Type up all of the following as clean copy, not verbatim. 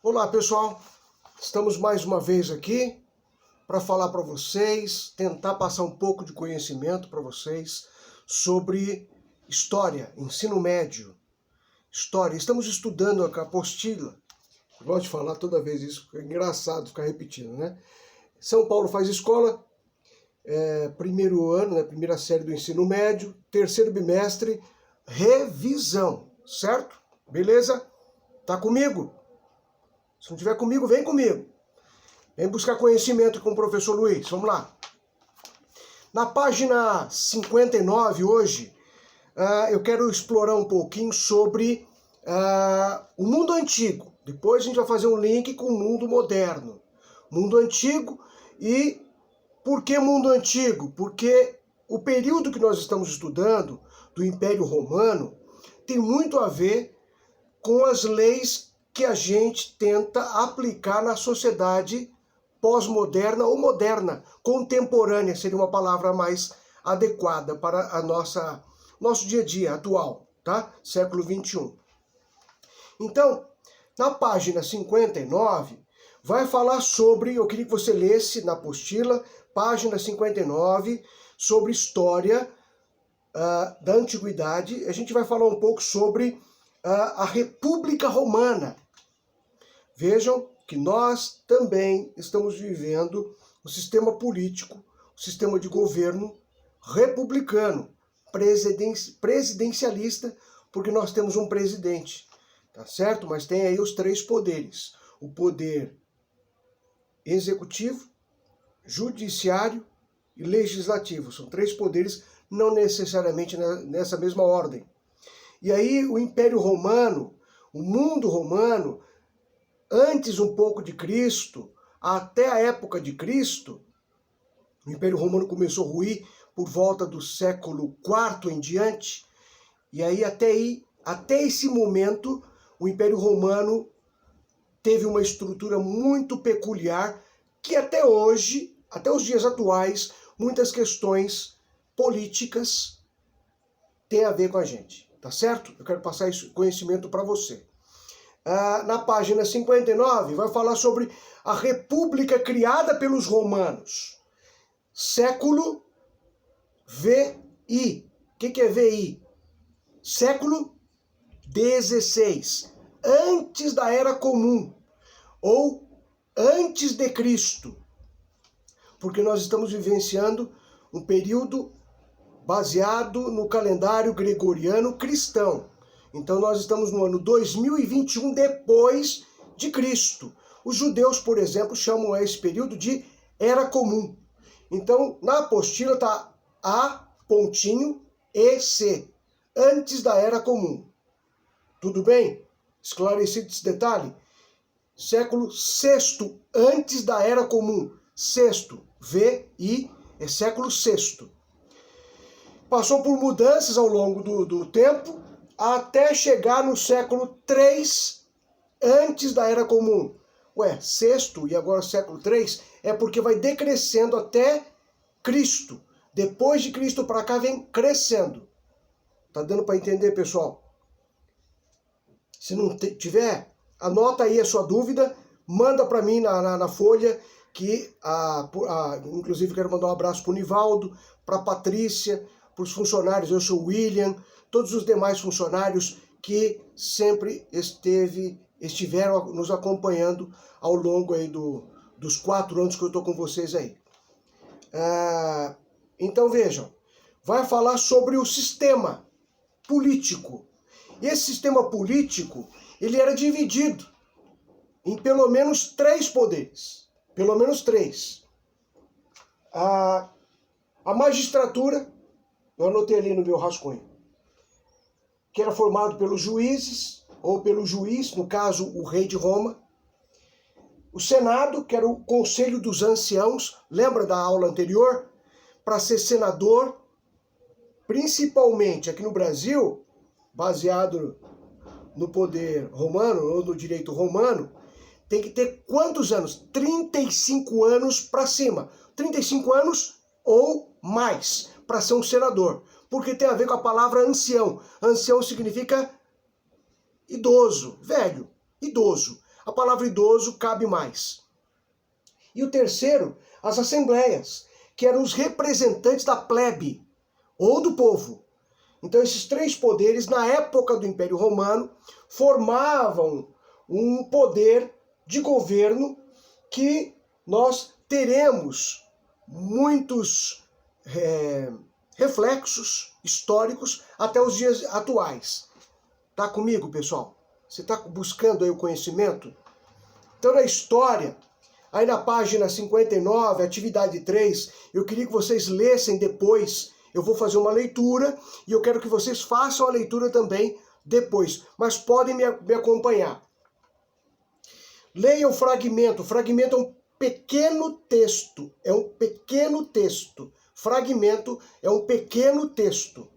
Olá pessoal, estamos mais uma vez aqui para falar para vocês, tentar passar um pouco de conhecimento para vocês sobre história, ensino médio, história. Estamos estudando a apostila, eu gosto de falar toda vez isso, é engraçado ficar repetindo, né? São Paulo faz escola, primeiro ano, né, primeira série do ensino médio, terceiro bimestre, revisão, certo? Beleza? Tá comigo? Se não tiver comigo, vem comigo. Vem buscar conhecimento com o professor Luiz. Vamos lá. Na página 59 hoje, eu quero explorar um pouquinho sobre o mundo antigo. Depois a gente vai fazer um link com o mundo moderno. Mundo antigo. E por que mundo antigo? Porque o período que nós estamos estudando, do Império Romano, tem muito a ver com as leis que a gente tenta aplicar na sociedade pós-moderna ou moderna, contemporânea, seria uma palavra mais adequada para a nosso dia a dia atual, tá? Século XXI. Então, na página 59, vai falar sobre, eu queria que você lesse na apostila, página 59, sobre história da Antiguidade. A gente vai falar um pouco sobre a República Romana. Vejam que nós também estamos vivendo um sistema político, um sistema de governo republicano, presidencialista, porque nós temos um presidente, tá certo? Mas tem aí os três poderes: o poder executivo, judiciário e legislativo. São três poderes, não necessariamente nessa mesma ordem. E aí o Império Romano, o mundo romano, antes um pouco de Cristo, até a época de Cristo, o Império Romano começou a ruir por volta do século IV em diante, e aí até esse momento o Império Romano teve uma estrutura muito peculiar que até hoje, até os dias atuais, muitas questões políticas têm a ver com a gente, tá certo? Eu quero passar esse conhecimento para você. Na página 59, vai falar sobre a república criada pelos romanos. Século VI. O que é VI? Século XVI. Antes da Era Comum. Ou antes de Cristo. Porque nós estamos vivenciando um período baseado no calendário gregoriano cristão. Então nós estamos no ano 2021 depois de Cristo. Os judeus, por exemplo, chamam esse período de Era Comum. Então na apostila está A.EC, antes da Era Comum. Tudo bem? Esclarecido esse detalhe? Século VI, antes da Era Comum. Sexto, VI, é século VI. Passou por mudanças ao longo do tempo, até chegar no século III, antes da Era Comum. Sexto e agora século III, é porque vai decrescendo até Cristo. Depois de Cristo para cá vem crescendo. Tá dando para entender, pessoal? Se não tiver, anota aí a sua dúvida, manda para mim na folha, que inclusive quero mandar um abraço para o Nivaldo, para a Patrícia, para os funcionários, eu sou o William, todos os demais funcionários que sempre estiveram nos acompanhando ao longo aí dos 4 anos que eu estou com vocês aí. Então vejam, vai falar sobre o sistema político. Esse sistema político, ele era dividido em pelo menos 3 poderes. Pelo menos 3. A magistratura, eu anotei ali no meu rascunho, que era formado pelos juízes, ou pelo juiz, no caso, o rei de Roma. O Senado, que era o Conselho dos Anciãos, lembra da aula anterior? Para ser senador, principalmente aqui no Brasil, baseado no poder romano, ou no direito romano, tem que ter quantos anos? 35 anos para cima. 35 anos ou mais para ser um senador. Porque tem a ver com a palavra ancião. Ancião significa idoso, velho, idoso. a palavra idoso cabe mais. E o terceiro, as assembleias, que eram os representantes da plebe, ou do povo. Então esses três poderes, na época do Império Romano, formavam um poder de governo que nós teremos muitos reflexos históricos até os dias atuais. Tá comigo, pessoal? Você está buscando aí o conhecimento? Então, na história, aí na página 59, atividade 3, eu queria que vocês lessem depois. Eu vou fazer uma leitura e eu quero que vocês façam a leitura também depois, mas podem me acompanhar. Leia o fragmento. O fragmento é um pequeno texto. É um pequeno texto. Fragmento é um pequeno texto.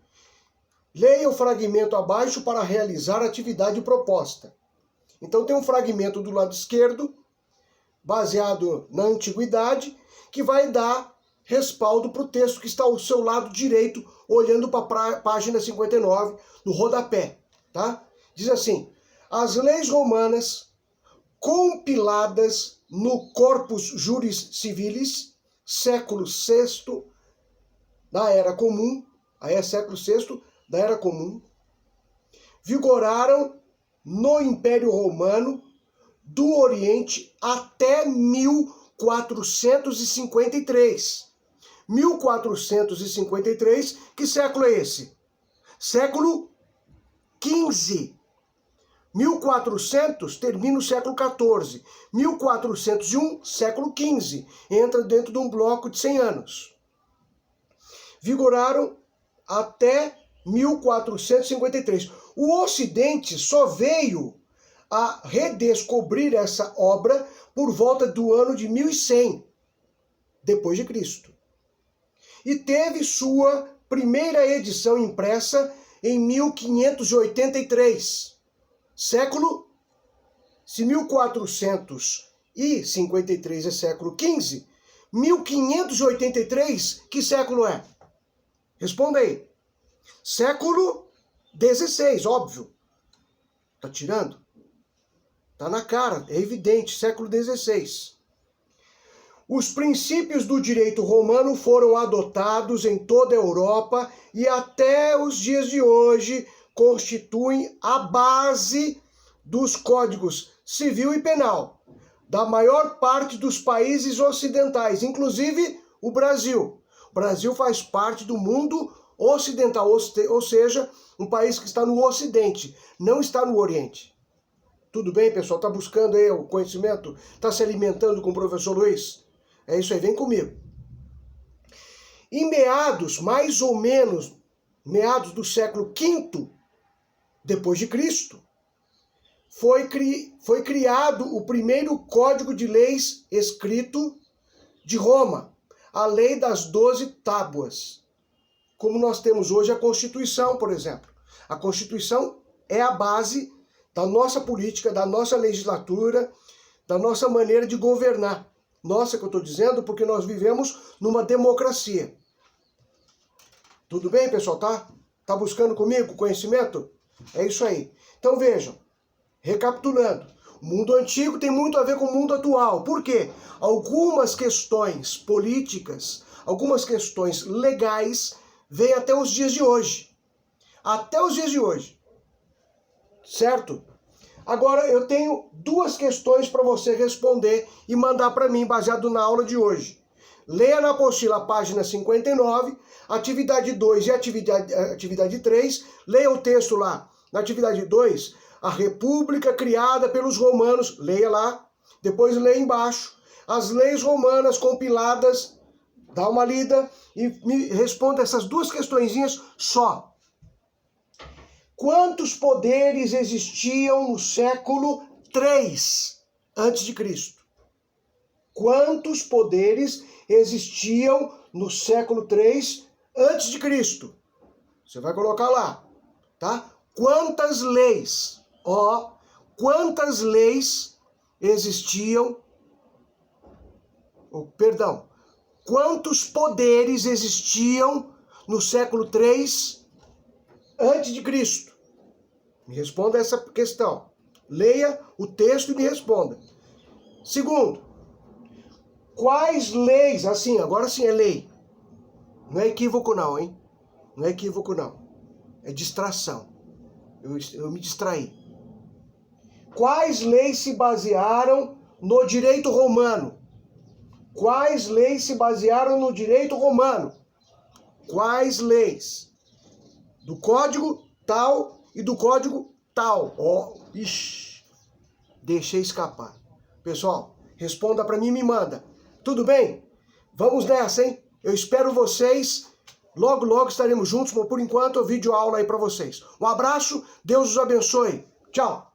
Leia o fragmento abaixo para realizar a atividade proposta. Então tem um fragmento do lado esquerdo, baseado na antiguidade, que vai dar respaldo para o texto que está ao seu lado direito, olhando para a página 59, no rodapé. Tá? Diz assim: as leis romanas compiladas no Corpus Juris Civilis, século VI da Era Comum, aí é século VI da Era Comum, vigoraram no Império Romano do Oriente até 1453. 1453, que século é esse? Século XV. 1400 termina o século XIV. 1401, século XV. Entra dentro de um bloco de 100 anos. Vigoraram até 1453. O Ocidente só veio a redescobrir essa obra por volta do ano de 1100, depois de Cristo. E teve sua primeira edição impressa em 1583. Século, se 1453 é século XV, 1583, que século é? Responda aí. Século XVI, óbvio. Tá tirando? Tá na cara, é evidente, século XVI. Os princípios do direito romano foram adotados em toda a Europa e até os dias de hoje constituem a base dos códigos civil e penal da maior parte dos países ocidentais, inclusive o Brasil. O Brasil faz parte do mundo ocidental, ou seja, um país que está no Ocidente, não está no Oriente. Tudo bem, pessoal? Está buscando aí o conhecimento? Está se alimentando com o professor Luiz? É isso aí, vem comigo. Em meados, mais ou menos, meados do século V depois de Cristo, foi criado o primeiro Código de Leis escrito de Roma, a Lei das 12 Tábuas. Como nós temos hoje a Constituição, por exemplo. A Constituição é a base da nossa política, da nossa legislatura, da nossa maneira de governar. Nossa, que eu estou dizendo, porque nós vivemos numa democracia. Tudo bem, pessoal? Tá buscando comigo conhecimento? É isso aí. Então vejam, recapitulando, o mundo antigo tem muito a ver com o mundo atual. Por quê? Algumas questões políticas, algumas questões legais vêm até os dias de hoje. Até os dias de hoje. Certo? Agora eu tenho duas questões para você responder e mandar para mim, baseado na aula de hoje. Leia na apostila, página 59, atividade 2 e atividade 3. Leia o texto lá. Na atividade 2, a república criada pelos romanos. Leia lá. Depois leia embaixo. As leis romanas compiladas. Dá uma lida e me responda essas duas questõezinhas só. Quantos poderes existiam no século 3 a.C.? Quantos poderes existiam no século 3 a.C.? Você vai colocar lá, tá? Quantas leis, quantas leis existiam, quantos poderes existiam no século 3 a.C.? Me responda essa questão. Leia o texto e me responda. Segundo, quais leis, assim, agora sim é lei. Não é equívoco não, hein? Não é equívoco não. É distração. Eu me distraí. Quais leis se basearam no direito romano? Quais leis se basearam no direito romano? Quais leis? Do código tal e do código tal. Deixei escapar. Pessoal, responda para mim e me manda. Tudo bem? Vamos nessa, hein? Eu espero vocês. Logo, logo estaremos juntos, mas por enquanto eu vídeo aula aí para vocês. Um abraço, Deus os abençoe. Tchau.